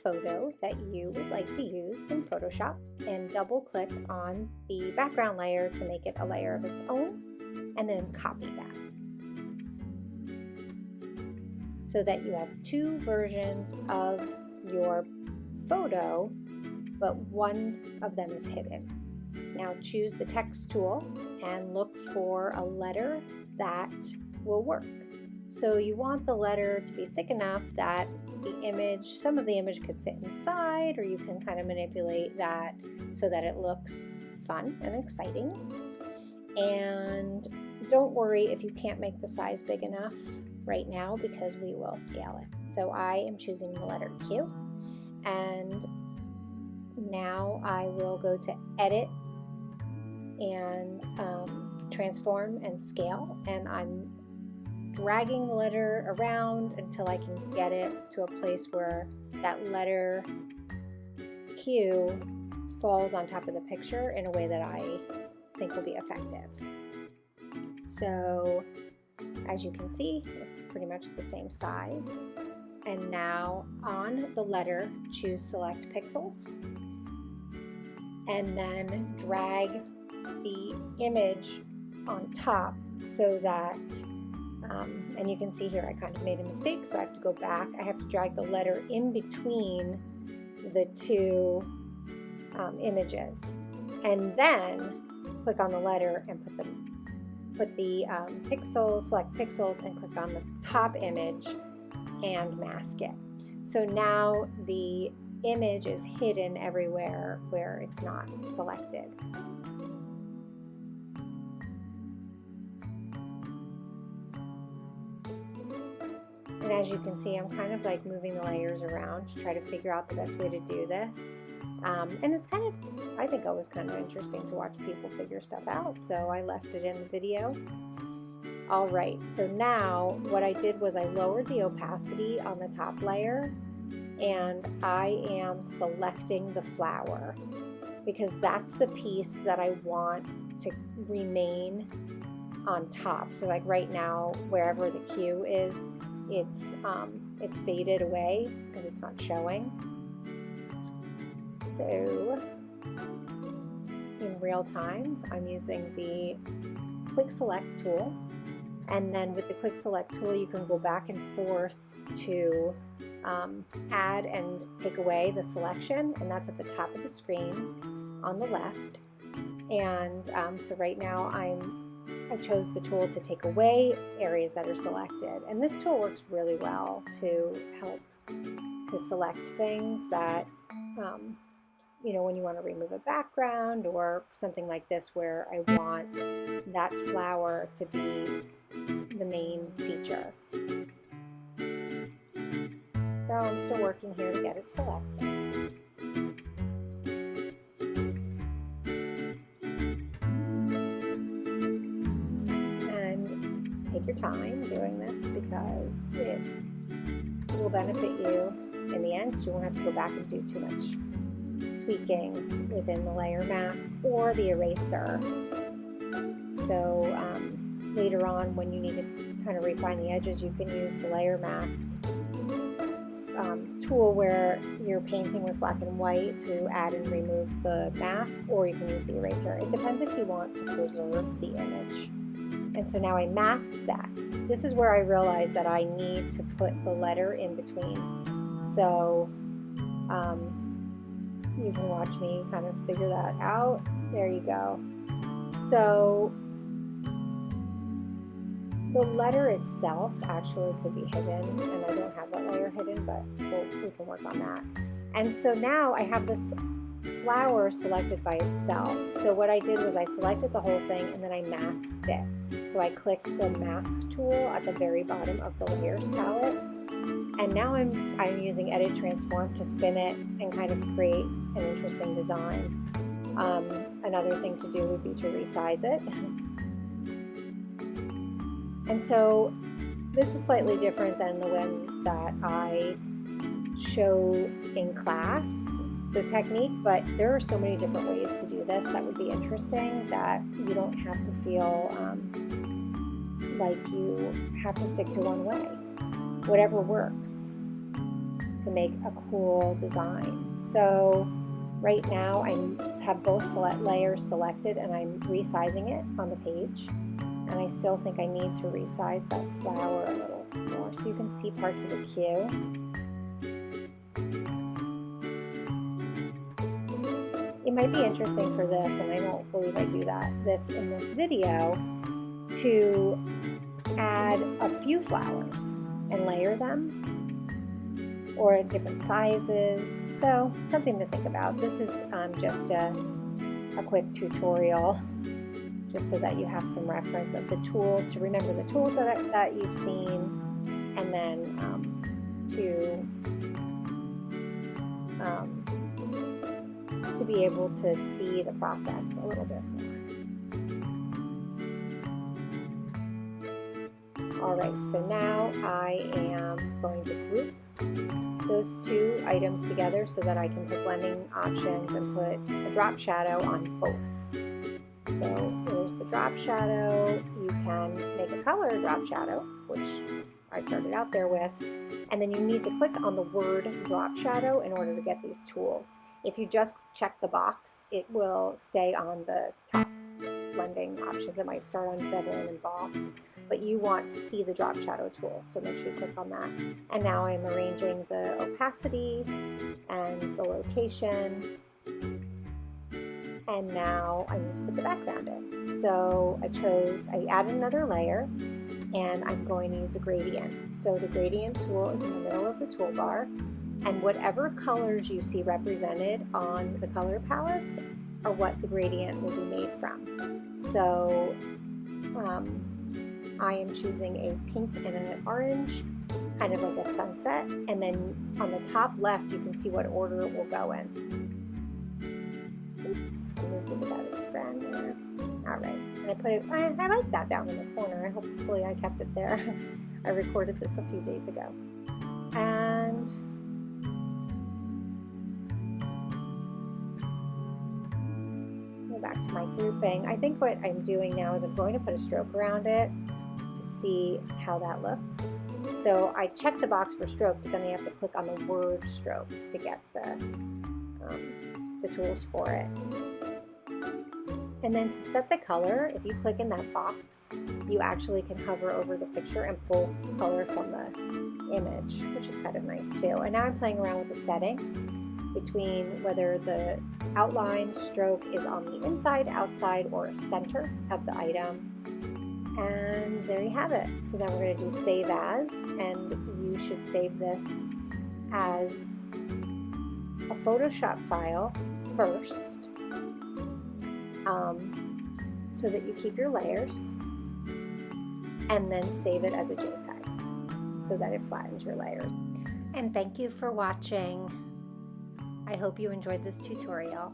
photo that you would like to use in Photoshop and double click on the background layer to make it a layer of its own, and then copy that so that you have two versions of your photo, but one of them is hidden. Now choose the text tool and look for a letter that will work. So you want the letter to be thick enough that the image, some of the image could fit inside, or you can kind of manipulate that so that it looks fun and exciting. And don't worry if you can't make the size big enough right now, because we will scale it. So I am choosing the letter Q, and now I will go to Edit and Transform and Scale, and I'm dragging the letter around until I can get it to a place where that letter Q falls on top of the picture in a way that I think will be effective. So as you can see, it's pretty much the same size. And now on the letter, choose Select Pixels, and then drag the image on top so that, and you can see here I kind of made a mistake, so I have to go back. I have to drag the letter in between the two images, and then click on the letter and put the pixels, select pixels, and click on the top image and mask it. So now the image is hidden everywhere where it's not selected. And as you can see, I'm kind of like moving the layers around to try to figure out the best way to do this. And it's kind of, I think it was kind of interesting to watch people figure stuff out, so I left it in the video. All right, so now what I did was I lowered the opacity on the top layer, and I am selecting the flower because that's the piece that I want to remain on top. So like right now, wherever the Q is, it's faded away because it's not showing. So in real time, I'm using the Quick Select tool, and then with the Quick Select tool, you can go back and forth to add and take away the selection, and that's at the top of the screen on the left. And so right now I chose the tool to take away areas that are selected, and this tool works really well to help to select things that you know, when you want to remove a background or something like this where I want that flower to be the main feature. So I'm still working here to get it selected. And take your time doing this because it will benefit you in the end, because you won't have to go back and do too much tweaking within the layer mask or the eraser. So later on, when you need to kind of refine the edges, you can use the layer mask tool where you're painting with black and white to add and remove the mask, or you can use the eraser. It depends if you want to preserve the image. And so now I masked that. This is where I realized that I need to put the letter in between. So you can watch me kind of figure that out. There you go. So the letter itself actually could be hidden, and I don't have that layer hidden, but we can work on that. And so now I have this flower selected by itself. So what I did was I selected the whole thing and then I masked it. So I clicked the mask tool at the very bottom of the layers palette. And now I'm using Edit Transform to spin it and kind of create an interesting design. Another thing to do would be to resize it. And so this is slightly different than the one that I show in class, the technique, but there are so many different ways to do this that would be interesting that you don't have to feel like you have to stick to one way. Whatever works. to make a cool design. So right now I have both layers selected and I'm resizing it on the page. And I still think I need to resize that flower a little more so you can see parts of the queue. It might be interesting for this, and I don't believe I do this in this video, to add a few flowers and layer them, or at different sizes. So something to think about. This is just a quick tutorial, just so that you have some reference of the tools, to remember the tools that you've seen, and then to be able to see the process a little bit more. All right, so now I am going to group those two items together so that I can put blending options and put a drop shadow on both. So there's the drop shadow. You can make a color drop shadow, which I started out there with, and then you need to click on the word drop shadow in order to get these tools. If you just check the box, it will stay on the top blending options. It might start on bevel and emboss, but you want to see the drop shadow tool, so make sure you click on that. And now I'm arranging the opacity and the location, and now I need to put the background in. So I added another layer, and I'm going to use a gradient. So the gradient tool is in the middle of the toolbar, and whatever colors you see represented on the color palettes are what the gradient will be made from. So I am choosing a pink and an orange, kind of like a sunset, and then on the top left you can see what order it will go in. Oops, I moved it without its friend there. All right, and I put it, I like that down in the corner. Hopefully I kept it there. I recorded this a few days ago. And go back to my grouping. I think what I'm doing now is I'm going to put a stroke around it to see how that looks. So I check the box for stroke, but then I have to click on the word stroke to get the tools for it. And then to set the color, if you click in that box, you actually can hover over the picture and pull color from the image, which is kind of nice too. And now I'm playing around with the settings between whether the outline stroke is on the inside, outside, or center of the item. And there you have it. So then we're going to do save as, and you should save this as a Photoshop file first, so that you keep your layers, and then save it as a JPEG so that it flattens your layers. And thank you for watching. I hope you enjoyed this tutorial.